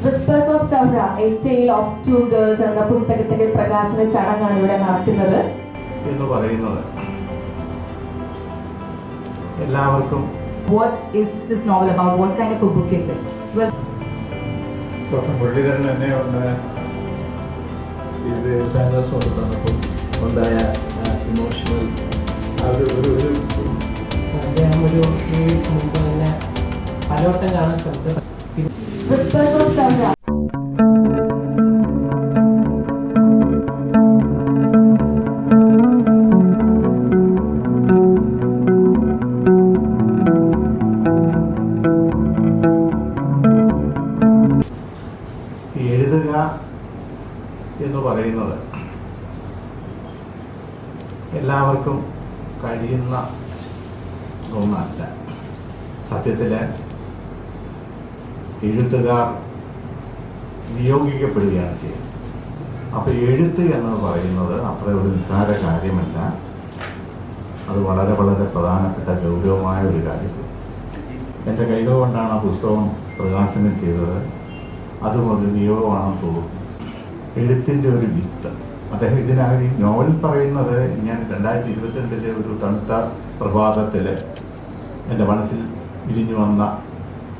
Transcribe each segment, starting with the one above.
Whispers of Sahra, a tale of two girls എന്ന പുസ്തകത്തിന്റെ പ്രകാശന ചടങ്ങാണ് ഇവിടെ നടക്കുന്നത് എന്ന് പറയുന്നത് എല്ലാവർക്കും. What is this novel about? What kind of a book is it? Well, Prof Muraleedharan എന്നെ ഒന്ന് ഇത് തന്നപ്പോൾ ഉണ്ടായ ഇമോഷണൽ അദ്ദേഹം ഒരു മുമ്പ് തന്നെ പലവട്ടം കാണാൻ ശ്രമിച്ചത്. Whispers of Sahra. എഴുതുക എന്ന് പറയുന്നത് എല്ലാവർക്കും കഴിയുന്ന ഒന്നല്ല. സത്യത്തിൽ എഴുത്തുകാർ നിയോഗിക്കപ്പെടുകയാണ് ചെയ്യുന്നത്. അപ്പോൾ എഴുത്ത് എന്ന് പറയുന്നത് അത്ര ഒരു നിസ്സാര കാര്യമല്ല. അത് വളരെ വളരെ പ്രധാനപ്പെട്ട ഗൗരവമായ ഒരു കാര്യം. എൻ്റെ കൈകൾ കൊണ്ടാണ് ആ പുസ്തകം പ്രകാശനം ചെയ്തത്. അതും ഒരു നിയോഗമാണെന്ന് തോന്നുന്നു. എഴുത്തിൻ്റെ ഒരു വിത്ത് അദ്ദേഹം ഇതിനകം ഈ നോവൽ പറയുന്നത് ഞാൻ 2022 ഒരു തണുത്ത പ്രഭാതത്തിൽ എൻ്റെ മനസ്സിൽ വിരിഞ്ഞു വന്ന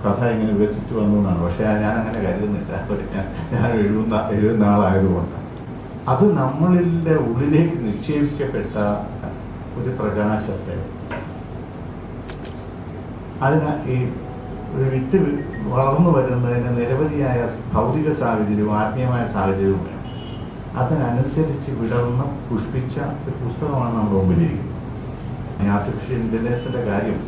കഥ ഇങ്ങനെ വികസിച്ചു വന്നു എന്നാണ്. പക്ഷേ ഞാൻ അങ്ങനെ കരുതുന്നില്ല. ഞാൻ എഴുതുന്ന ആളായതുകൊണ്ട് അത് നമ്മളിലെ ഉള്ളിലേക്ക് നിക്ഷേപിക്കപ്പെട്ട ഒരു പ്രകാശത്തെ അതിന് ഈ ഒരു വിത്ത് വളർന്നു വരുന്നതിന് നിരവധിയായ ഭൗതിക സാഹചര്യവും ആത്മീയമായ സാഹചര്യവും വേണം. അതിനനുസരിച്ച് വിടർന്ന് പുഷ്പിച്ച ഒരു പുസ്തകമാണ് നമ്മുടെ മുമ്പിലിരിക്കുന്നത്. ആർട്ടിഫിഷ്യൽ ഇൻ്റലിജൻസിൻ്റെ കാര്യം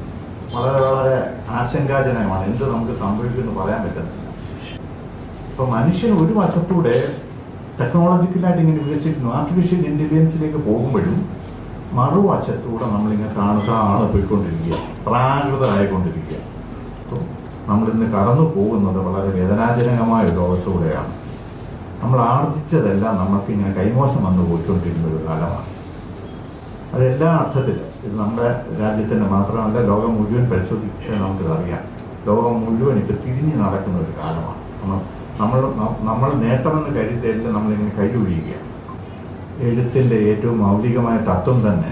വളരെ വളരെ ആശങ്കാജനകമാണ്. എന്ത് നമുക്ക് സംഭവിക്കുമെന്ന് പറയാൻ പറ്റത്തില്ല. ഇപ്പോൾ മനുഷ്യൻ ഒരു വശത്തൂടെ ടെക്നോളജിക്കലായിട്ട് ഇങ്ങനെ വികസിക്കുന്നു, ആർട്ടിഫിഷ്യൽ ഇൻ്റലിജൻസിലേക്ക് പോകുമ്പോഴും മറുവശത്തൂടെ നമ്മളിങ്ങനെ കാണുന്നതാണ് പോയിക്കൊണ്ടിരിക്കുക, പ്രാകൃതരായിക്കൊണ്ടിരിക്കുക. നമ്മളിന്ന് കടന്നു പോകുന്നത് വളരെ വേദനാജനകമായ ഒരു ലോകത്തൂടെയാണ്. നമ്മൾ ആർജിച്ചതെല്ലാം നമുക്കിങ്ങനെ കൈമോശം വന്നു പോയിക്കൊണ്ടിരിക്കുന്ന ഒരു കാലമാണ്. അതെല്ലാ അർത്ഥത്തിലും ഇത് നമ്മുടെ രാജ്യത്തിൻ്റെ മാത്രമല്ല, ലോകം മുഴുവൻ പരിശോധിച്ചാൽ നമുക്കിതറിയാം. ലോകം മുഴുവൻ ഇപ്പോൾ തിരിഞ്ഞ് നടക്കുന്ന ഒരു കാലമാണ്. നമ്മൾ നേട്ടമെന്ന് കരുതിയല്ല നമ്മളിങ്ങനെ കൈയൊഴിയുകയാണ്. എഴുത്തിൻ്റെ ഏറ്റവും മൗലികമായ തത്വം തന്നെ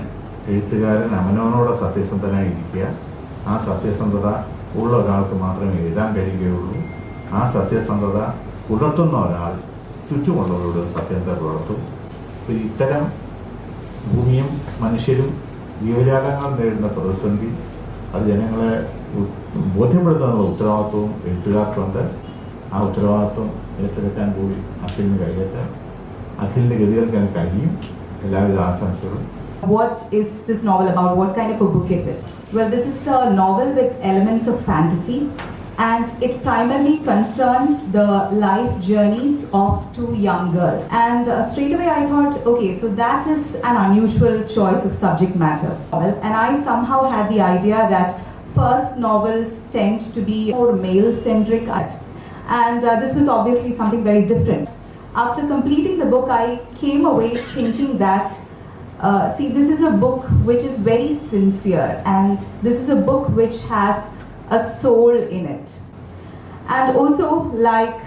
എഴുത്തുകാരൻ അവനവനോട് സത്യസന്ധനായി ഇരിക്കുക. ആ സത്യസന്ധത ഉള്ള ഒരാൾക്ക് മാത്രമേ എഴുതാൻ കഴിയുകയുള്ളൂ. ആ സത്യസന്ധത പുലർത്തുന്ന ഒരാൾ ചുറ്റുമുള്ളവരോട് സത്യത്തെ പുലർത്തും. ഇത്തരം ഭൂമിയും മനുഷ്യരും ജീവജാലങ്ങൾ നേരിടുന്ന പ്രതിസന്ധി അത് ജനങ്ങളെ ബോധ്യപ്പെടുത്താനുള്ള ഉത്തരവാദിത്വവും എഴുത്തുകാർക്കുണ്ട്. ആ ഉത്തരവാദിത്വം ഏറ്റെടുക്കാൻ കൂടി അഖിലിന് കഴിയട്ടെ. അഖിലിൻ്റെ ഗതികൾക്ക് കഴിയും. എല്ലാവിധ ആശംസകളും. What is this novel about? What kind of a book is it? Well, this is a novel with elements of fantasy, and it primarily concerns the life journeys of two young girls. And straight away I thought, okay, so that is an unusual choice of subject matter. And I somehow had the idea that first novels tend to be more male-centric, and this was obviously something very different. After completing the book, I came away thinking that see, this is a book which is very sincere, and this is a book which has a soul in it. And also, like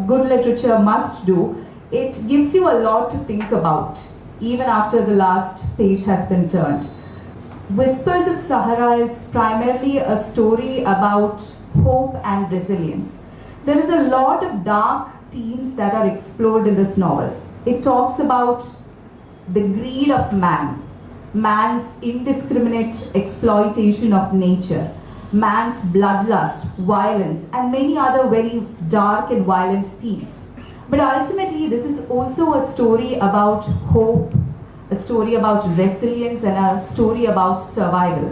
good literature must do, it gives you a lot to think about, even after the last page has been turned. Whispers of Sahra is primarily a story about hope and resilience. There is a lot of dark themes that are explored in this novel. It talks about the greed of man, man's indiscriminate exploitation of nature, man's bloodlust, violence, and many other very dark and violent themes. But ultimately, this is also a story about hope, a story about resilience, and a story about survival.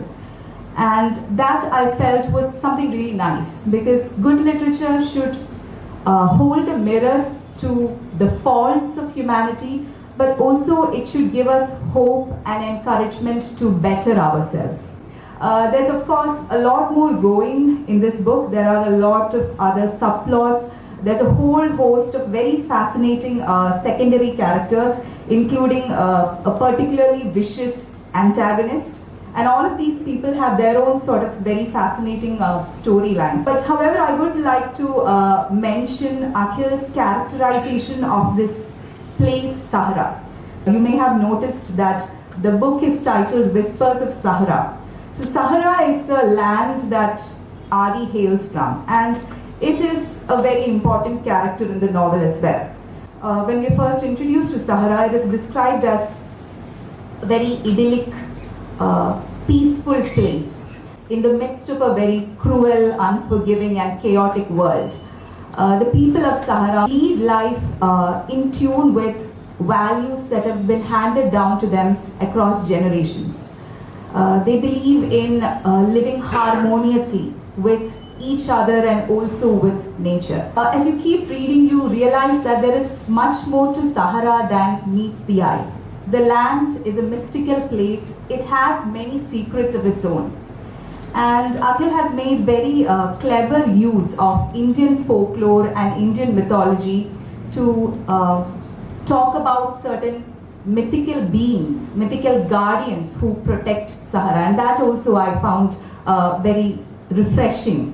And that I felt was something really nice, because good literature should hold a mirror to the faults of humanity, but also it should give us hope and encouragement to better ourselves. There's of course a lot more going in this book. There are a lot of other subplots. There's a whole host of very fascinating secondary characters, including a particularly vicious antagonist, And all of these people have their own sort of very fascinating storylines. But however, I would like to mention Akhil's characterization of this place, Sahra. So you may have noticed that the book is titled Whispers of Sahra. So Sahra is the land that Adi hails from, and it is a very important character in the novel as well. When we are first introduced to Sahra, it is described as a very idyllic, peaceful place in the midst of a very cruel, unforgiving and chaotic world. The people of Sahra lead life in tune with values that have been handed down to them across generations. They believe in living harmoniously with each other and also with nature. As you keep reading, you realize that there is much more to Sahara than meets the eye. The land is a mystical place. It has many secrets of its own. And Akhil has made very clever use of Indian folklore and Indian mythology to talk about certain mythical beings, mythical guardians who protect Sahara. And that also I found very refreshing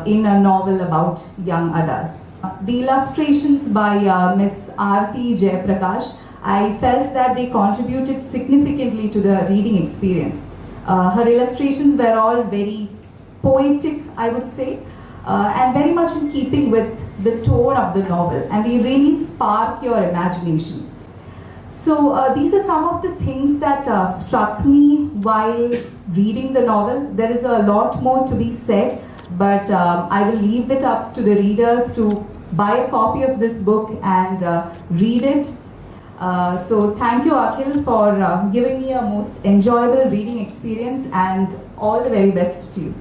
in a novel about young adults. The illustrations by Miss Aarti Jayaprakash, I felt that they contributed significantly to the reading experience. Her illustrations were all very poetic, I would say, and very much in keeping with the tone of the novel, and they really spark your imagination. So these are some of the things that struck me while reading the novel. There is a lot more to be said, but I will leave it up to the readers to buy a copy of this book and read it. So thank you, Akhil, for giving me a most enjoyable reading experience, and all the very best to you.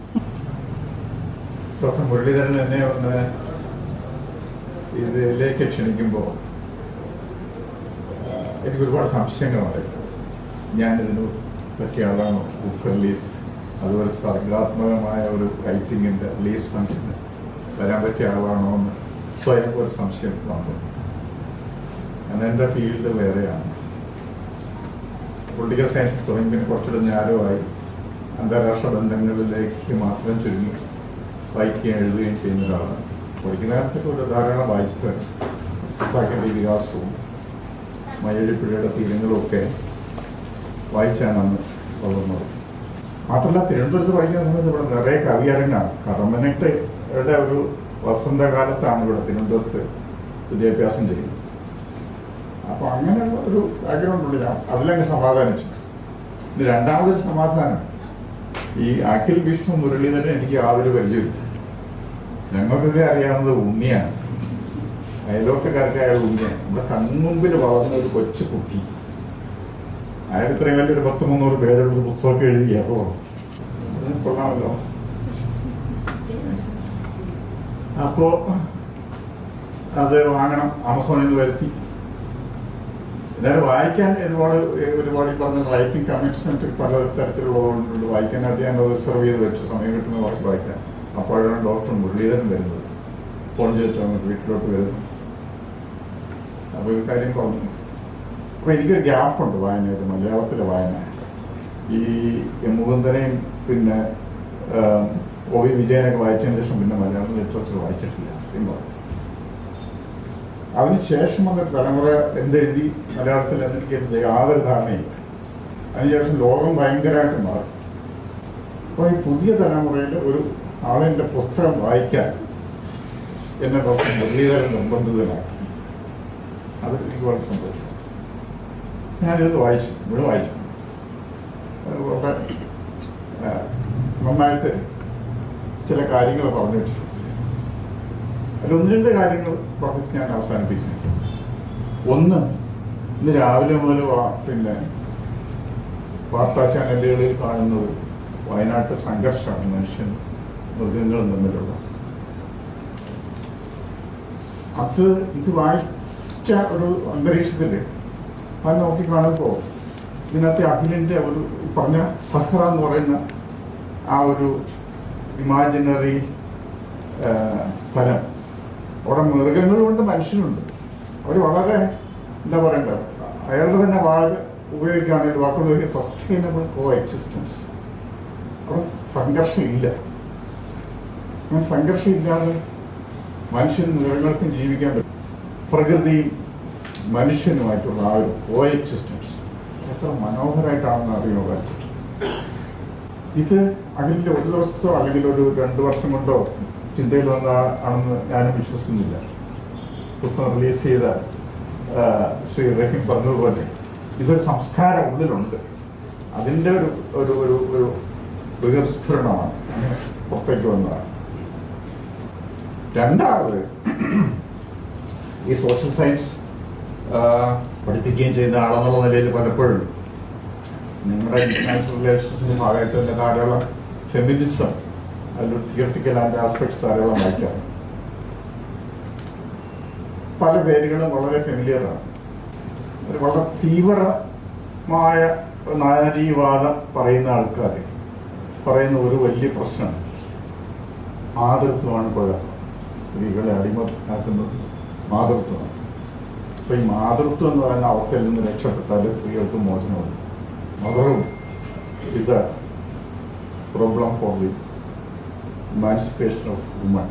Prof. Muraleedharan എന്നെ ഒന്ന് ഇതിലേക്ക് ക്ഷണിക്കുമ്പോൾ എനിക്ക് ഒരുപാട് സംശയങ്ങളുണ്ട്. ഞാനിതിന് പറ്റിയ ആളാണോ? Book release, അതുപോലെ സർഗാത്മകമായ ഒരു റൈറ്റിങ്ങിൻ്റെ റിലീസ് ഫംഗ്ഷന് വരാൻ പറ്റിയ ആളാണോ എന്ന് സ്വയം ഒരു സംശയം വന്നു. എൻ്റെ ഫീൽഡ് വേറെയാണ്. പൊളിറ്റിക്കൽ സയൻസ് തുടങ്ങി പിന്നെ കുറച്ചുകൂടെ ഞാനുമായി അന്താരാഷ്ട്ര ബന്ധങ്ങളിലേക്ക് മാത്രം ചുരുങ്ങി വായിക്കുകയും എഴുതുകയും ചെയ്യുന്ന ഒരാളാണ്. പഠിക്കുന്നതിനകത്തൊക്കെ ഒരു ധാരാളം വായിക്കുക, സാഹിത്യ വികാസവും മലയാളിപ്പുഴയുടെ തീരങ്ങളുമൊക്കെ വായിച്ചാണ് അന്ന് വളർന്നത്. മാത്രമല്ല തിരുവനന്തപുരത്ത് പഠിക്കുന്ന സമയത്ത് ഇവിടെ നിറയെ കവിയരങ്ങാണ്. കടമ്പനിട്ടയുടെ ഒരു വസന്തകാലത്താണ് ഇവിടെ തിരുവനന്തപുരത്ത് വിദ്യാഭ്യാസം ചെയ്യുന്നത്. അപ്പോൾ അങ്ങനെയുള്ള ഒരു ബാക്ക്ഗ്രൗണ്ട് ഉണ്ട്. ഞാൻ അതിലങ്ങ് സമാധാനിച്ചു. ഇനി രണ്ടാമതൊരു സമാധാനം, ഈ അഖിൽ വിഷ്ണു മുരളീധരൻ എനിക്ക് യാതൊരു പരിചയമില്ല. ഞങ്ങൾക്കൊക്കെ അറിയാവുന്നത് ഉണ്ണിയാണ്, അയലോക്കക്കാർക്ക് അയാൾ ഉണ്ണിയാണ്. നമ്മുടെ കൺമുമ്പിൽ വളർന്ന ഒരു കൊച്ചു കുട്ടി. അയാൾ ഇത്രയും വലിയൊരു 10-300 പേജുള്ള പുസ്തകമൊക്കെ എഴുതിയ അപ്പോൾ കൊള്ളാമല്ലോ. അപ്പോൾ അത് വാങ്ങണം, ആമസോണിൽ നിന്ന് വരുത്തി. എന്നാലും വായിക്കാൻ ഒരുപാട് ഈ പറഞ്ഞ റൈറ്റിംഗ് കമ്മിറ്റ്മെന്റ് പല തരത്തിലുള്ളതുകൊണ്ട് വായിക്കാനായിട്ട് ഞാൻ അത് റിസർവ് ചെയ്ത് വെച്ചു, സമയം കിട്ടുന്ന വായിക്കാൻ. അപ്പോഴാണ് ഡോക്ടർ മുരളീധരൻ വരുന്നത്. ഫോൺ ചെയ്തിട്ട് വീട്ടിലോട്ട് വരുന്നു. അപ്പോൾ ഈ കാര്യം പറഞ്ഞു. അപ്പോൾ എനിക്കൊരു ഗ്യാപ്പുണ്ട് വായനയിൽ, മലയാളത്തിലെ വായന. ഈ മുകുന്ദനെയും പിന്നെ ഒ വി വിജയനൊക്കെ വായിച്ചതിന് ശേഷം പിന്നെ മലയാളം ലിറ്ററേച്ചർ വായിച്ചിട്ടില്ല സത്യം പറഞ്ഞു. അതിനുശേഷം വന്നൊരു തലമുറ എന്തെഴുതി മലയാളത്തിൽ എനിക്ക് യാതൊരു ധാരണയില്ല. അതിനുശേഷം ലോകം ഭയങ്കരമായിട്ട് മാറി. അപ്പോൾ ഈ പുതിയ തലമുറയിൽ ഒരു ആളെൻ്റെ പുസ്തകം വായിക്കാൻ എന്നെ ഡോക്ടർ മുരളീധരൻ നിർബന്ധിതനാക്കി. അത് എനിക്ക് വളരെ സന്തോഷം. ഞാനിത് വായിച്ചു, ഇവിടെ വായിച്ചു. വളരെ നന്നായിട്ട് ചില കാര്യങ്ങൾ പറഞ്ഞു വെച്ചിട്ടുണ്ട്. അതിൽ 1-2 കാര്യങ്ങൾ പറഞ്ഞിട്ട് ഞാൻ അവസാനിപ്പിക്കുന്നു. ഒന്ന്, ഇന്ന് രാവിലെ മുതൽ പിന്നെ വാർത്താ ചാനലുകളിൽ കാണുന്നത് വയനാട്ട് സംഘർഷമാണ് മനുഷ്യൻ മൃഗങ്ങളും തമ്മിലുള്ള. ഇത് വായിച്ച ഒരു അന്തരീക്ഷത്തിൽ അത് നോക്കിക്കാണുമ്പോൾ ഇതിനകത്തെ അഖിലിൻ്റെ ഒരു പറഞ്ഞ സഹ്റ എന്ന് പറയുന്ന ആ ഒരു ഇമാജിനറി സ്ഥലം, അവിടെ മൃഗങ്ങളുണ്ട്, മനുഷ്യനുണ്ട്. അവർ വളരെ എന്താ പറയണ്ടത്, അയാളുടെ തന്നെ ഉപയോഗിക്കുകയാണെങ്കിൽ വാക്കുകൾ ഉപയോഗിക്കുക സസ്റ്റൈനബിൾ കോ എക്സിസ്റ്റൻസ്. അവിടെ സംഘർഷമില്ല. അങ്ങനെ സംഘർഷമില്ലാതെ മനുഷ്യനും മൃഗങ്ങൾക്കും ജീവിക്കാൻ പറ്റും. പ്രകൃതിയും മനുഷ്യനുമായിട്ടുള്ള ആ ഒരു കോ എക്സിസ്റ്റൻസ് എത്ര മനോഹരമായിട്ടാണെന്ന് അറിയുമോ വരച്ചിട്ട്. ഇത് അകലിൽ ഒരു ദിവസത്തോ അല്ലെങ്കിൽ ഒരു 2 വർഷം കൊണ്ടോ ചിന്തയിൽ വന്നതാണെന്ന് ഞാനും വിശ്വസിക്കുന്നില്ല. പുസ്തകം റിലീസ് ചെയ്ത ശ്രീ റഹീം പറഞ്ഞതുപോലെ ഇതൊരു സംസ്കാരം ഉള്ളിലുണ്ട്. അതിൻ്റെ ഒരു ഒരു ഒരു ബഹിർസ്ഫുരണമാണ് അങ്ങനെ പുറത്തേക്ക് വന്നതാണ്. രണ്ടാമത് ഈ സോഷ്യൽ സയൻസ് പഠിപ്പിക്കുകയും ചെയ്യുന്ന ആളെന്നുള്ള നിലയിൽ പലപ്പോഴും നിങ്ങളുടെ ഇന്റർനാഷണൽ റിലേഷൻസിന്റെ ഭാഗമായിട്ട് തന്നെ ധാരാളം ഫെമിനിസം അതിലൊരു തിയറിറ്റിക്കൽ ആൻഡ് ആസ്പെക്ട്സ് ധാരാളം വായിക്കാറ്. പല പേരുകളും വളരെ ഫെമിലിയറാണ്. ഒരു വളരെ തീവ്രമായ നാരീവാദം പറയുന്ന ആൾക്കാർ പറയുന്ന ഒരു വലിയ പ്രശ്നം മാതൃത്വമാണ് കുഴപ്പം. സ്ത്രീകളെ അടിമയാക്കുന്നത് മാതൃത്വമാണ്. അപ്പൊ ഈ മാതൃത്വം എന്ന് പറയുന്ന അവസ്ഥയിൽ നിന്ന് രക്ഷപ്പെട്ടാൽ സ്ത്രീകൾക്ക് മോചനമുണ്ട്. മദറും ഇത് problem for the emancipation of woman.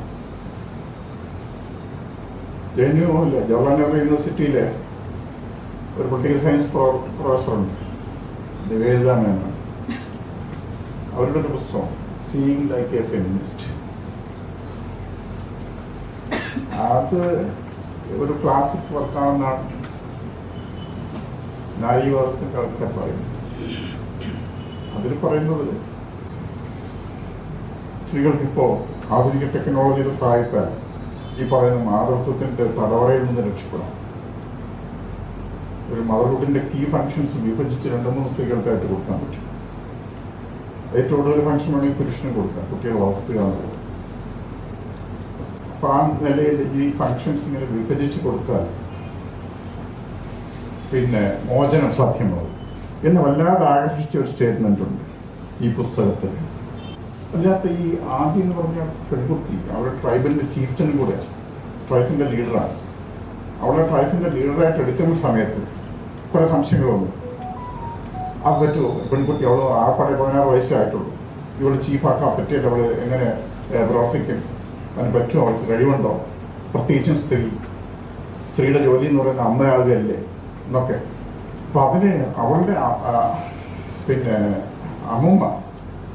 Jawaharlal Nehru യൂണിവേഴ്സിറ്റിയിലെ ഒരു പൊളിറ്റിക്കൽ സയൻസ് പ്രൊഫസറുണ്ട്, നിവേദിത മേനോൻ. അവരുടെ ഒരു പുസ്തകം സീയിങ് ലൈക്ക് എ ഫെമിനിസ്റ്റ്. അത് ഒരു ക്ലാസിക് വർക്കാണെന്നാണ് നാരീവാദത്തിൻ്റെ ആൾക്കാർ പറയുന്നത്. അതിൽ പറയുന്നത് സ്ത്രീകൾക്കിപ്പോൾ ആധുനിക ടെക്നോളജിയുടെ സഹായത്താൽ ഈ പറയുന്ന മാതൃത്വത്തിൻ്റെ തടവറയിൽ നിന്ന് രക്ഷപ്പെടാം. ഒരു മദർഹുഡിൻ്റെ കീ ഫങ്ഷൻസ് വിഭജിച്ച് 2-3 സ്ത്രീകൾക്കായിട്ട് കൊടുക്കാൻ പറ്റും. ഏറ്റവും കൂടുതൽ ഫങ്ഷൻ വേണമെങ്കിൽ പുരുഷന് കൊടുക്കാം, കുട്ടികളെ വളർത്തുക എന്നുള്ളത്. അപ്പം ആ നിലയിൽ ഈ ഫങ്ഷൻസ് ഇങ്ങനെ വിഭജിച്ച് കൊടുത്താൽ പിന്നെ മോചനം സാധ്യമാവും. എന്നെ വല്ലാതെ ആകർഷിച്ച ഒരു സ്റ്റേറ്റ്മെൻ്റ് ഉണ്ട് ഈ പുസ്തകത്തിൽ. അതിനകത്ത് ഈ ആദ്യം എന്ന് പറഞ്ഞ പെൺകുട്ടി അവളുടെ ട്രൈബലിൻ്റെ ചീഫ്റ്റനും കൂടെ ട്രൈബിൻ്റെ ലീഡറാണ്. അവളെ ട്രൈബിൻ്റെ ലീഡറായിട്ട് എടുക്കുന്ന സമയത്ത് കുറേ സംശയങ്ങൾ വന്നു. അത് പറ്റുമോ? പെൺകുട്ടി അവൾ ആകപ്പാടെ 16 വയസ്സായിട്ടുള്ളൂ. ഇവൾ ചീഫാക്കാൻ പറ്റിയല്ല, അവൾ എങ്ങനെ പ്രവർത്തിക്കും? അതിന് പറ്റുമോ? അവൾക്ക് കഴിവുണ്ടോ? പ്രത്യേകിച്ചും സ്ത്രീയുടെ ജോലി എന്ന് പറയുന്ന അമ്മയാകുകയല്ലേ എന്നൊക്കെ. അപ്പം അതിന് അവളുടെ പിന്നെ അമ്മൂമ്മ,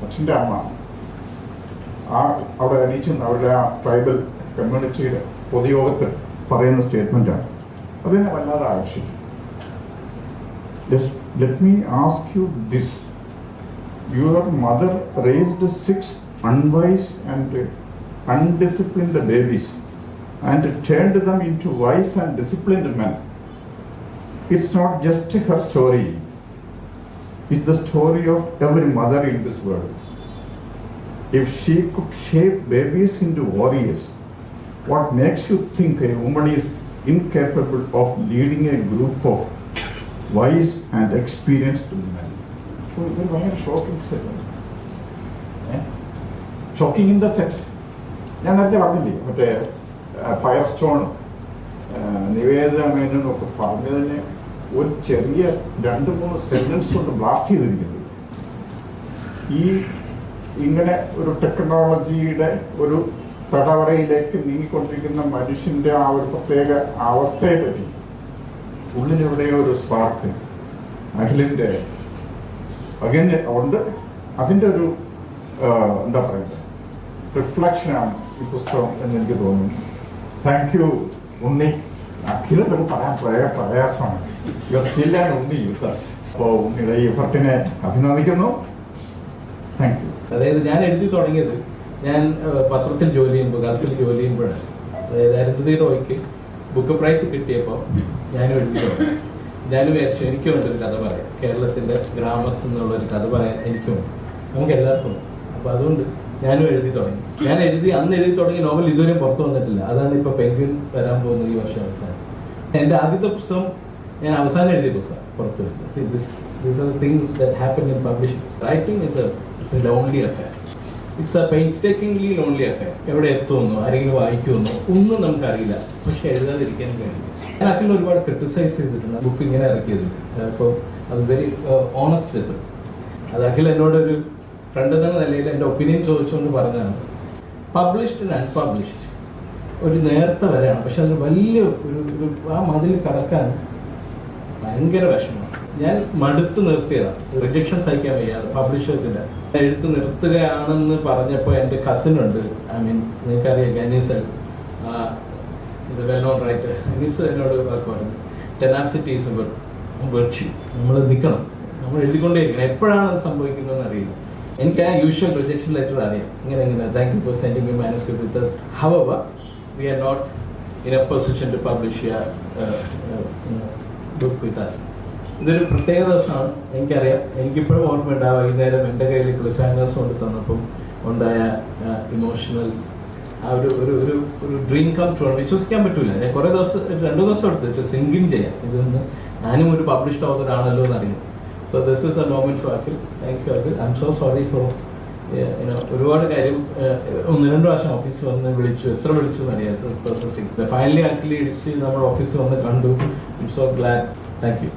അച്ഛൻ്റെ അമ്മ അവിടെ എണീച്ച് അവരുടെ ആ ട്രൈബൽ കമ്മ്യൂണിറ്റിയുടെ പൊതുയോഗത്തിൽ പറയുന്ന സ്റ്റേറ്റ്മെൻറ്റാണ്. അതെന്നെ വല്ലാതെ ആകർഷിച്ചു. Let me ask you this. Your mother raised 6 unwise and undisciplined babies and turned them into wise and disciplined men. It's not just her story. It's the story of every mother in this world. If she could shape babies into warriors, what makes you think a woman is incapable of leading a group of wise and experienced men? So it's a very shocking statement. Shocking in the sense, ഞാൻ നേരത്തെ പറഞ്ഞില്ലേ മറ്റേ fire stone Nivedita മേനോനൊക്കെ പറഞ്ഞതിനെ ഒരു ചെറിയ 2-3 sentence കൊണ്ട് blast ചെയ്തിരിക്കുന്നത്. ഈ ഇങ്ങനെ ഒരു ടെക്നോളജിയുടെ ഒരു തടവറയിലേക്ക് നീങ്ങിക്കൊണ്ടിരിക്കുന്ന മനുഷ്യന്റെ ആ ഒരു പ്രത്യേക അവസ്ഥയെ പറ്റി ഉള്ളിലെവിടെയോ ഒരു സ്പാർക്ക് അഖിലിൻ്റെ ഉണ്ട്. അതിൻ്റെ ഒരു എന്താ പറയുക റിഫ്ലക്ഷനാണ് ഈ പുസ്തകം എന്ന് എനിക്ക് തോന്നുന്നു. താങ്ക് യു ഉണ്ണി. അഖിലൊക്കെ പറയാൻ പ്രയാസമാണ്. You still and Unni with us. അപ്പോൾ ഉണ്ണിയുടെ ഈ എഫർട്ടിനെ അഭിനന്ദിക്കുന്നു. Thank you. അതായത് ഞാൻ എഴുതി തുടങ്ങിയത് ഞാൻ പത്രത്തിൽ ജോലി ചെയ്യുമ്പോൾ, ഗൾഫിൽ ജോലി ചെയ്യുമ്പോഴാണ്. അതായത് അരുന്ധതി റോയ്ക്ക് ബുക്ക് പ്രൈസ് കിട്ടിയപ്പോൾ ഞാനും എഴുതി തുടങ്ങി. ഞാനും വിചാരിച്ചു എനിക്കും ഉണ്ടൊരു കഥ പറയാം, കേരളത്തിൻ്റെ ഗ്രാമത്തിൽ നിന്നുള്ളൊരു കഥ പറയാൻ എനിക്കുമുണ്ട്, നമുക്ക് എല്ലാവർക്കും ഉണ്ട്. അപ്പോൾ അതുകൊണ്ട് ഞാനും എഴുതി തുടങ്ങി. അന്ന് എഴുതി തുടങ്ങിയ നോവൽ ഇതുവരെയും പുറത്തു വന്നിട്ടില്ല. അതാണ് ഇപ്പോൾ പെൻഗ്വിൻ വരാൻ പോകുന്നത് ഈ വർഷം അവസാനം. എൻ്റെ ആദ്യത്തെ പുസ്തകം ഞാൻ അവസാനം എഴുതിയ പുസ്തകം പുറത്തു വരുന്നത്. These are the things that happen in publishing. Writing is a lonely affair. It's a painstakingly lonely affair. എവിടെ എത്തുമെന്നോ ആരെങ്കിലും വായിക്കുമെന്നോ ഒന്നും നമുക്കറിയില്ല. പക്ഷെ എഴുതാതിരിക്കാൻ കഴിയില്ല. ഞാൻ അഖിൽ ഒരുപാട് ക്രിട്ടിസൈസ് ചെയ്തിട്ടുണ്ട് ബുക്ക് ഇങ്ങനെ ഇറക്കിയത്. അപ്പോൾ അത് വെരി ഓണസ്റ്റ് വിത്ത്. അത് അഖിൽ എന്നോടൊരു ഫ്രണ്ട് എന്ന നിലയിൽ എൻ്റെ ഒപ്പീനിയൻ ചോദിച്ചുകൊണ്ട് പറഞ്ഞതാണ്. പബ്ലിഷ്ഡ് ആൻഡ് അൺപബ്ലിഷ്ഡ് ഒരു നേരത്തെ വരെയാണ്, പക്ഷെ അത് വലിയ ഒരു ആ മതിൽ കടക്കാൻ ഭയങ്കര വിഷമമാണ്. ഞാൻ മടുത്ത് നിർത്തിയതാണ്, റിജക്ഷൻ സഹിക്കാൻ വയ്യാതെ പബ്ലിഷേഴ്സിൻ്റെ. എഴുത്ത് നിർത്തുകയാണെന്ന് പറഞ്ഞപ്പോൾ എൻ്റെ കസിനുണ്ട്, നിങ്ങൾക്കറിയാം ഗനീസ്, ഇത് വെൽ നോൺ റൈറ്റർ. ഗനീസ് എന്നോട് പറഞ്ഞു ടെനാസിറ്റി ഈസ് വെർച്യു. നമ്മൾ നിൽക്കണം, നമ്മൾ എഴുതിക്കൊണ്ടേയിരിക്കണം. എപ്പോഴാണ് അത് സംഭവിക്കുന്നതെന്ന് അറിയില്ല. എനിക്ക് ആ യൂഷ്വൽ റിജക്ഷൻ ലെറ്റർ അറിയാം, ഇങ്ങനെ thank you for sending U manuscript with us. However, we are not in a position to publish your book with us. ഇതൊരു പ്രത്യേക ദിവസമാണ്, എനിക്കറിയാം. എനിക്കിപ്പോഴും ഓർമ്മയുണ്ട് ആ വൈകുന്നേരം എൻ്റെ കയ്യിൽ ക്ലിഫ് ഹാങ്ങേഴ്സ് കൊണ്ട് തന്നപ്പം ഉണ്ടായ ഇമോഷണൽ ആ ഒരു ഡ്രീം കം ട്രൂ. വിശ്വസിക്കാൻ പറ്റൂല. ഞാൻ കുറേ ദിവസം 2 ദിവസം എടുത്തിട്ട് സിങ്കിങ് ചെയ്യാം ഇതൊന്ന്. ഞാനും ഒരു പബ്ലിഷ്ഡ് ഓതർ ആണല്ലോ എന്നറിയാം. So this is a moment for Akhil. Thank you Akhil. I'm so sorry for ഒരുപാട് കാര്യം 1-2 പ്രാവശ്യം ഓഫീസിൽ വന്ന് വിളിച്ചു, എത്ര വിളിച്ചു എന്നറിയാം. പെർസിസ്റ്റിംഗ്. ഫൈനലി അഖിൽ ഇടിച്ച് നമ്മുടെ ഓഫീസിൽ വന്ന് കണ്ടു. I M so GLAAD. Thank you.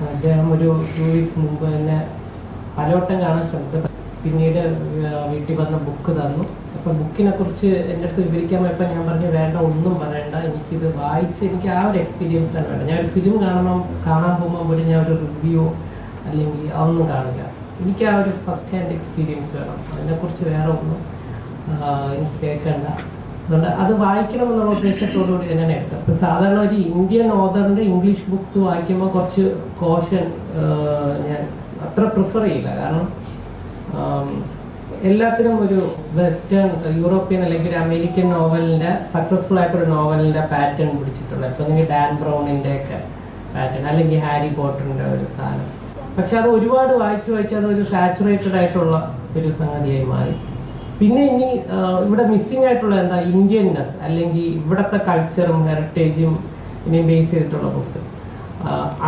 അദ്ദേഹം ഒരു 2 weeks മുമ്പ് തന്നെ പലവട്ടം കാണാൻ ശ്രമിച്ചത്. പിന്നീട് വീട്ടിൽ വന്ന ബുക്ക് തന്നു. അപ്പം ബുക്കിനെ കുറിച്ച് എൻ്റെ അടുത്ത് വിവരിക്കാൻ പോയപ്പോൾ ഞാൻ പറഞ്ഞു വേണ്ട, ഒന്നും പറയണ്ട, എനിക്കിത് വായിച്ച് എനിക്ക് ആ ഒരു എക്സ്പീരിയൻസ് ആണ് വേണ്ടത്. ഞാൻ ഒരു ഫിലിം കാണാൻ പോകുമ്പോൾ പോലും ഞാൻ ഒരു റിവ്യൂ അല്ലെങ്കിൽ അതൊന്നും കാണില്ല. എനിക്ക് ആ ഒരു ഫസ്റ്റ് ഹാൻഡ് എക്സ്പീരിയൻസ് വേണം. അതിനെക്കുറിച്ച് വേറെ ഒന്നും എനിക്ക് കേൾക്കണ്ട. അതുകൊണ്ട് അത് വായിക്കണമെന്നുള്ള ഉദ്ദേശത്തോടു കൂടി തന്നെയാണ് എടുത്തത്. അപ്പോൾ സാധാരണ ഒരു ഇന്ത്യൻ ഓതറിൻ്റെ ഇംഗ്ലീഷ് ബുക്സ് വായിക്കുമ്പോൾ കുറച്ച് കോഷൻ ഞാൻ അത്ര പ്രിഫർ ചെയ്യില്ല. കാരണം എല്ലാത്തിനും ഒരു വെസ്റ്റേൺ യൂറോപ്യൻ അല്ലെങ്കിൽ ഒരു അമേരിക്കൻ നോവലിൻ്റെ സക്സസ്ഫുൾ ആയിട്ടൊരു നോവലിൻ്റെ പാറ്റേൺ പിടിച്ചിട്ടുള്ള, ഇപ്പോൾ അല്ലെങ്കിൽ ഡാൻ ബ്രൗണിൻ്റെ ഒക്കെ പാറ്റേൺ അല്ലെങ്കിൽ ഹാരി പോട്ടറിൻ്റെ ഒരു സാധനം. പക്ഷെ അത് ഒരുപാട് വായിച്ച് അതൊരു സാച്ചുറേറ്റഡ് ആയിട്ടുള്ള ഒരു സംഗതിയായി മാറി. പിന്നെ ഇനി ഇവിടെ മിസ്സിംഗ് ആയിട്ടുള്ള എന്താ, ഇന്ത്യൻനെസ് അല്ലെങ്കിൽ ഇവിടുത്തെ കൾച്ചറും ഹെറിറ്റേജും ഇനിയും ബേസ് ചെയ്തിട്ടുള്ള ബുക്സ്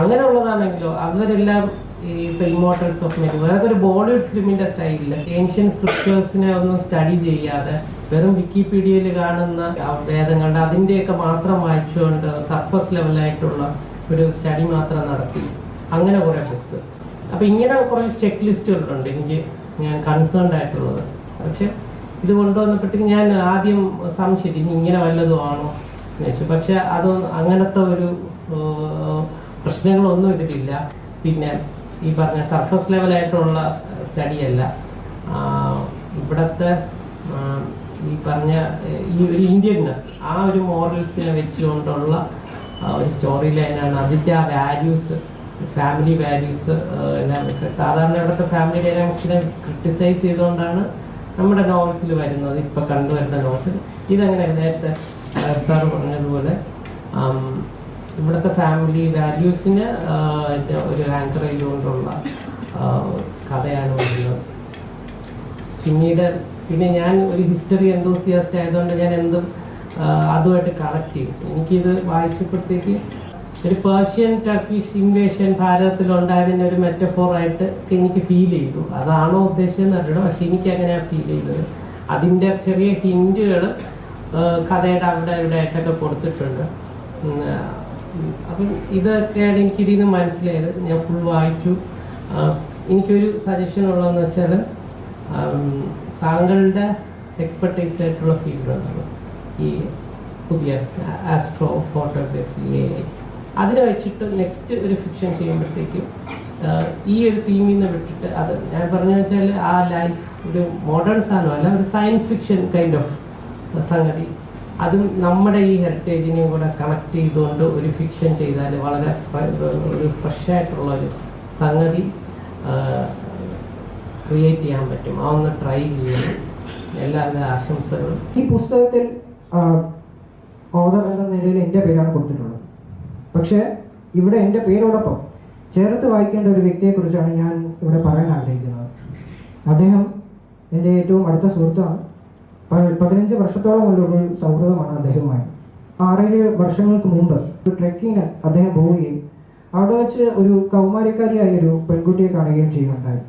അങ്ങനെയുള്ളതാണെങ്കിലോ അവരെല്ലാം ഈ ഇപ്പോൾ ഇമ്മോർട്ടൽസ് ഓഫ് മെരി അതൊക്കെ ഒരു ബോളിവുഡ് ഫിലിമിൻ്റെ സ്റ്റൈലിൽ ഏൻഷ്യൻ സ്ക്രിപ്റ്റേഴ്സിനെ ഒന്നും സ്റ്റഡി ചെയ്യാതെ വെറും വിക്കിപീഡിയയിൽ കാണുന്ന വേദങ്ങളുടെ അതിൻ്റെയൊക്കെ മാത്രം വായിച്ചുകൊണ്ട് സർഫസ് ലെവലായിട്ടുള്ള ഒരു സ്റ്റഡി മാത്രം നടത്തി അങ്ങനെ കുറേ ബുക്സ്. അപ്പോൾ ഇങ്ങനെ കുറേ ചെക്ക് ലിസ്റ്റുകളുണ്ട് ഞാൻ കൺസേൺഡ് ആയിട്ടുള്ളത്. പക്ഷെ ഇത് കൊണ്ടുവന്നപ്പോഴത്തേക്ക് ഞാൻ ആദ്യം സംശയിച്ചു ഇനി ഇങ്ങനെ വല്ലതും ആണോ എന്ന് വെച്ചു. പക്ഷെ അതൊന്നും അങ്ങനത്തെ ഒരു പ്രശ്നങ്ങളൊന്നും ഇതിലില്ല. പിന്നെ ഈ പറഞ്ഞ സർഫസ് ലെവലായിട്ടുള്ള സ്റ്റഡിയല്ല. ഇവിടുത്തെ ഈ പറഞ്ഞ ഈ ഒരു ഇന്ത്യൻനെസ് ആ ഒരു മോറൽസിനെ വെച്ചുകൊണ്ടുള്ള ഒരു സ്റ്റോറി ലൈനാണ്. അതിൻ്റെ ആ വാല്യൂസ്, ഫാമിലി വാല്യൂസ് എല്ലാം സാധാരണ ഇവിടുത്തെ ഫാമിലി ഡൈനാമിക്സിനെ ക്രിട്ടിസൈസ് ചെയ്തുകൊണ്ടാണ് നമ്മുടെ നോവൽസിൽ വരുന്നത്, ഇപ്പോൾ കണ്ടുവരുന്ന നോവൽസിൽ. ഇതങ്ങനെ നേരത്തെ സാർ പറഞ്ഞതുപോലെ ഇവിടുത്തെ ഫാമിലി വാല്യൂസിന് ഒരു ആങ്കർ ചെയ്തുകൊണ്ടുള്ള കഥയാണ് വരുന്നത്. പിന്നെ ഞാൻ ഒരു ഹിസ്റ്ററി എന്തോസിയാസ്റ്റ് ആയതുകൊണ്ട് ഞാൻ എന്തും അതുമായിട്ട് കണക്ട് ചെയ്യും. എനിക്കിത് വായിച്ചപ്പോഴത്തേക്ക് ഒരു പേർഷ്യൻ ടർക്കിഷ് ഇൻവേഷൻ ഭാരതത്തിലുണ്ടായതിൻ്റെ ഒരു മെറ്റഫോറായിട്ട് എനിക്ക് ഫീൽ ചെയ്തു. അതാണോ ഉദ്ദേശിച്ചതെന്ന് അറിയണം, പക്ഷെ എനിക്ക് അങ്ങനെയാണ് ഫീൽ ചെയ്തത്. അതിൻ്റെ ചെറിയ ഹിൻറ്റുകൾ കഥയുടെ അവിടെ ഇവിടെ ആയിട്ടൊക്കെ കൊടുത്തിട്ടുണ്ട്. അപ്പം ഇതൊക്കെയാണ് എനിക്കിതിൽ നിന്ന് മനസ്സിലായത്. ഞാൻ ഫുൾ വായിച്ചു. എനിക്കൊരു സജഷൻ ഉള്ളതെന്ന് വെച്ചാൽ താങ്കളുടെ എക്സ്പെർട്ടൈസ് ആയിട്ടുള്ള ഫീൽഡാണ് ഈ പുതിയ ആസ്ട്രോ ഫോട്ടോഗ്രാഫി, അതിനെ വെച്ചിട്ട് നെക്സ്റ്റ് ഒരു ഫിക്ഷൻ ചെയ്യുമ്പോഴത്തേക്കും ഈ ഒരു തീമിൽ നിന്ന് വിട്ടിട്ട് അത് ഞാൻ പറഞ്ഞു വെച്ചാൽ ആ ലൈഫ് ഒരു മോഡേൺ സാധനമല്ല, ഒരു സയൻസ് ഫിക്ഷൻ കൈൻഡ് ഓഫ് സംഗതി, അതും നമ്മുടെ ഈ ഹെറിറ്റേജിനെയും കൂടെ കണക്ട് ചെയ്തുകൊണ്ട് ഒരു ഫിക്ഷൻ ചെയ്താൽ വളരെ ഒരു ഫ്രഷ് ആയിട്ടുള്ള ഒരു സംഗതി ക്രിയേറ്റ് ചെയ്യാൻ പറ്റും. അതൊന്ന് ട്രൈ ചെയ്യുന്നു. എല്ലാവിധ ആശംസകളും. ഈ പുസ്തകത്തിൽ ഓതർ എന്ന നിലയിൽ എൻ്റെ പേരാണ് കൊടുത്തിട്ടുള്ളത്. പക്ഷേ ഇവിടെ എൻ്റെ പേരോടൊപ്പം ചേർത്ത് വായിക്കേണ്ട ഒരു വ്യക്തിയെക്കുറിച്ചാണ് ഞാൻ ഇവിടെ പറയാൻ ആഗ്രഹിക്കുന്നത്. അദ്ദേഹം എൻ്റെ ഏറ്റവും അടുത്ത സുഹൃത്താണ്. 15 വർഷത്തോളമുള്ള ഒരു സൗഹൃദമാണ് അദ്ദേഹവുമായി. 6-7 വർഷങ്ങൾക്ക് മുമ്പ് ഒരു ട്രെക്കിങ്ങിന് അദ്ദേഹം പോവുകയും അവിടെ വെച്ച് ഒരു കൗമാരക്കാരിയായ ഒരു പെൺകുട്ടിയെ കാണുകയും ചെയ്യുന്നുണ്ടായി.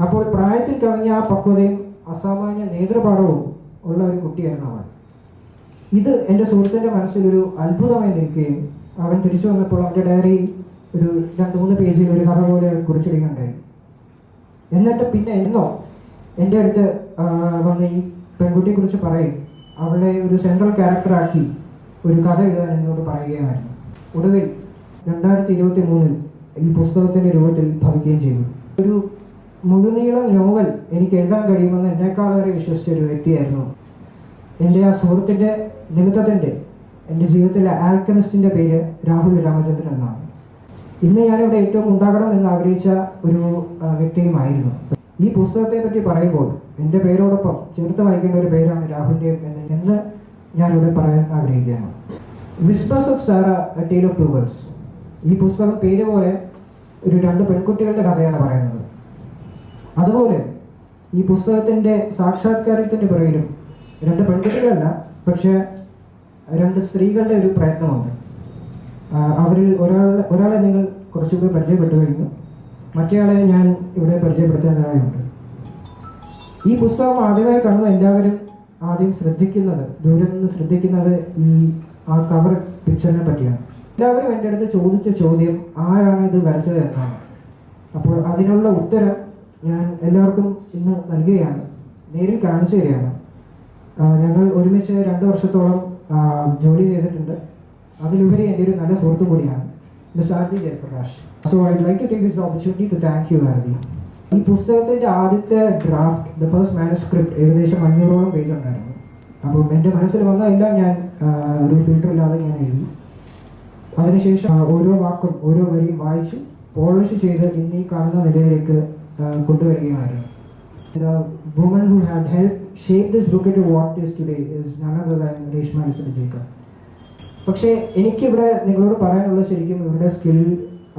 അപ്പോൾ പ്രായത്തിൽ കവിഞ്ഞ ആ പക്വതയും അസാമാന്യ നേതൃപാഠവും ഉള്ള ഒരു കുട്ടിയായിരുന്നു അവൾ. ഇത് എൻ്റെ സുഹൃത്തിൻ്റെ മനസ്സിലൊരു അത്ഭുതമായി നിൽക്കുകയും അവൻ തിരിച്ചു വന്നപ്പോൾ അവൻ്റെ ഡയറിയിൽ ഒരു 2-3 പേജിൽ ഒരു കഥ പോലെ കുറിച്ചിടുകയുണ്ടായി. എന്നിട്ട് പിന്നെ എന്നോ എൻ്റെ അടുത്ത് വന്ന് ഈ പെൺകുട്ടിയെക്കുറിച്ച് പറയും, അവളെ ഒരു സെൻട്രൽ ക്യാരക്ടറാക്കി ഒരു കഥ എഴുതാൻ എന്നോട് പറയുകയായിരുന്നു. ഒടുവിൽ 2023 ഈ പുസ്തകത്തിൻ്റെ രൂപത്തിൽ ഭവിക്കുകയും ചെയ്തു. ഒരു മുഴുനീള നോവൽ എനിക്ക് എഴുതാൻ കഴിയുമെന്ന് എന്നെക്കാളേറെ വിശ്വസിച്ച ഒരു വ്യക്തിയായിരുന്നു. എൻ്റെ ആ സുഹൃത്തിൻ്റെ നിമിത്തത്തിൻ്റെ എൻ്റെ ജീവിതത്തിലെ ആൽക്കമിസ്റ്റിൻ്റെ പേര് രാഹുൽ രാമചന്ദ്രൻ എന്നാണ്. ഇന്ന് ഞാനിവിടെ ഏറ്റവും ഉണ്ടാകണം എന്ന് ആഗ്രഹിച്ച ഒരു വ്യക്തിയുമായിരുന്നു. ഈ പുസ്തകത്തെ പറ്റി പറയുമ്പോൾ എൻ്റെ പേരോടൊപ്പം ചേർത്ത് വായിക്കേണ്ട ഒരു പേരാണ് രാഹുലിൻ്റെയും എന്ന് ഞാനിവിടെ പറയാൻ ആഗ്രഹിക്കുകയാണ്. Whispers of Sara, a tale of two girls. ഈ പുസ്തകം പേര് പോലെ ഒരു 2 പെൺകുട്ടികളുടെ കഥയാണ് പറയുന്നത്. അതുപോലെ ഈ പുസ്തകത്തിൻ്റെ സാക്ഷാത്കാരത്തിൻ്റെ പുറകിലും 2 പെൺകുട്ടികളല്ല, പക്ഷേ 2 സ്ത്രീകളുടെ ഒരു പ്രയത്നമുണ്ട്. അവരിൽ ഒരാളെ നിങ്ങൾ കുറച്ചുകൂടി പരിചയപ്പെട്ടു കഴിഞ്ഞു, മറ്റേയാളെ ഞാൻ ഇവിടെ പരിചയപ്പെടുത്തേണ്ടതായുണ്ട്. ഈ പുസ്തകം ആദ്യമായി കാണുന്ന എല്ലാവരും ആദ്യം ശ്രദ്ധിക്കുന്നത്, ദൂരെ നിന്ന് ശ്രദ്ധിക്കുന്നത് ആ കവർ പിക്ചറിനെ പറ്റിയാണ്. എല്ലാവരും എൻ്റെ അടുത്ത് ചോദിച്ച ചോദ്യം ആരാണ് ഇത് വരച്ചത് എന്നാണ്. അപ്പോൾ അതിനുള്ള ഉത്തരം ഞാൻ എല്ലാവർക്കും ഇന്ന് നൽകുകയാണ്, നേരിൽ കാണിച്ചു തരികയാണ്. ഞങ്ങൾ ഒരുമിച്ച് 2 വർഷത്തോളം ജോലി ചെയ്തിട്ടുണ്ട്. അതിലുപരി എൻ്റെ ഒരു നല്ല സുഹൃത്തും കൂടിയാണ് miss Aarathi Jayaprakash. So I would like to take this opportunity to thank you Aarathi. ഈ പുസ്തകത്തിൻ്റെ ആദ്യത്തെ ഡ്രാഫ്റ്റ്, ദ ഫസ്റ്റ് മാനുസ്ക്രിപ്റ്റ്, ഏകദേശം 500ഓളം പേജ് ഉണ്ടായിരുന്നു. അപ്പം എൻ്റെ മനസ്സിൽ വന്നതെല്ലാം ഞാൻ ഒരു ഫിൽറ്റർ ഇല്ലാതെ ഞാൻ എഴുതി. അതിനുശേഷം ഓരോ വാക്കും ഓരോ വരിയും വായിച്ച് പോളിഷ് ചെയ്ത് ഇന്ന് ഈ കാണുന്ന നിലയിലേക്ക് കൊണ്ടുവരികയായിരുന്നു. The woman who had helped shape this book into what it is today is none other than Reshma Jacob. പക്ഷേ എനിക്കിവിടെ നിങ്ങളോട് പറയാനുള്ളത് ശരിക്കും ഇവരുടെ സ്കിൽ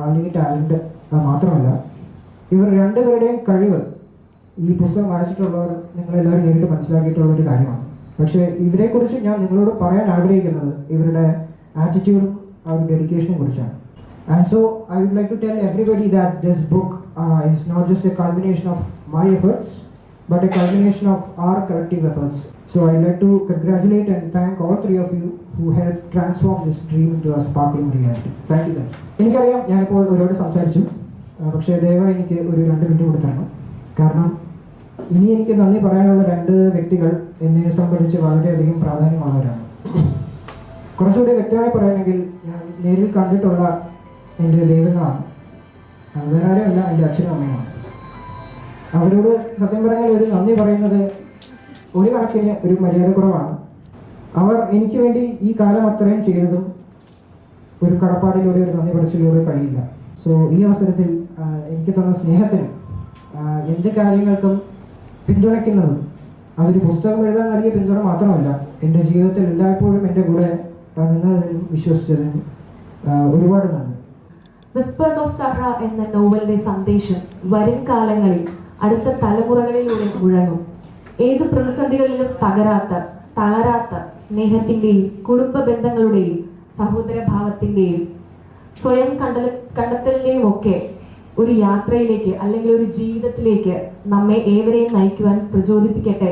അല്ലെങ്കിൽ ടാലൻറ്റ് മാത്രമല്ല, ഇവർ 2 പേരുടെയും കഴിവ് ഈ പുസ്തകം വായിച്ചിട്ടുള്ളവർ നിങ്ങളെല്ലാവരും നേരിട്ട് മനസ്സിലാക്കിയിട്ടുള്ള ഒരു കാര്യമാണ്. പക്ഷേ ഇവരെക്കുറിച്ച് ഞാൻ നിങ്ങളോട് പറയാൻ ആഗ്രഹിക്കുന്നത് ഇവരുടെ ആറ്റിറ്റ്യൂഡും ആ ഒരു ഡെഡിക്കേഷനെ കുറിച്ചാണ്. And so I would like to tell everybody that this book is not just a culmination of my efforts, but a culmination of our collective efforts. So I'd like to congratulate and thank all 3 of you who helped transform this dream into a sparkling reality. Thank you guys. എനിക്കറിയാം ഞാനിപ്പോൾ ഒരുപാട് സംസാരിച്ചു, പക്ഷേ ദയവായി എനിക്ക് ഒരു 2 minute കൊടുത്തരണം. കാരണം ഇനി എനിക്ക് നന്ദി പറയാനുള്ള 2 വ്യക്തികൾ എന്നെ സംബന്ധിച്ച് വളരെയധികം പ്രാധാന്യമുള്ളവരാണ്. കുറച്ചുകൂടി വ്യക്തമായി പറയുകയാണെങ്കിൽ ഞാൻ നേരിൽ കണ്ടിട്ടുള്ള എൻ്റെ ദൈവങ്ങളാണ്, വേറെ ആരുമല്ല, എൻ്റെ അച്ഛനും അമ്മയുമാണ്. അവരോട് സത്യം പറഞ്ഞാൽ ഒരു നന്ദി പറയുന്നത് ഒരു കണക്കിന് ഒരു മര്യാദക്കുറവാണ്. അവർ എനിക്ക് വേണ്ടി ഈ കാലം അത്രയും ചെയ്തതും ഒരു കടപ്പാടിലൂടെ ഒരു നന്ദി പഠിച്ചിലൂടെ കഴിയില്ല. സോ ഈ അവസരത്തിൽ എനിക്ക് തന്ന സ്നേഹത്തിനും എന്ത് കാര്യങ്ങൾക്കും പിന്തുണയ്ക്കുന്നതും, അതൊരു പുസ്തകം എഴുതാൻ നൽകിയ പിന്തുണ മാത്രമല്ല, എൻ്റെ ജീവിതത്തിൽ എല്ലായ്പ്പോഴും എൻ്റെ കൂടെ നിന്നതിനും വിശ്വസിച്ചതിനും ഒരുപാട് നന്ദി. വിസ്പേഴ്സ് ഓഫ് സഹ്റ എന്ന നോവലിന്റെ സന്ദേശം വരും കാലങ്ങളിൽ അടുത്ത തലമുറകളിലൂടെ മുഴങ്ങും. ഏത് പ്രതിസന്ധികളിലും തളരാത്ത സ്നേഹത്തിന്റെയും കുടുംബ ബന്ധങ്ങളുടെയും സഹോദരഭാവത്തിന്റെയും സ്വയം കണ്ടെത്തലിന്റെയും ഒക്കെ ഒരു യാത്രയിലേക്ക് അല്ലെങ്കിൽ ഒരു ജീവിതത്തിലേക്ക് നമ്മെ ഏവരെയും നയിക്കുവാൻ പ്രചോദിപ്പിക്കട്ടെ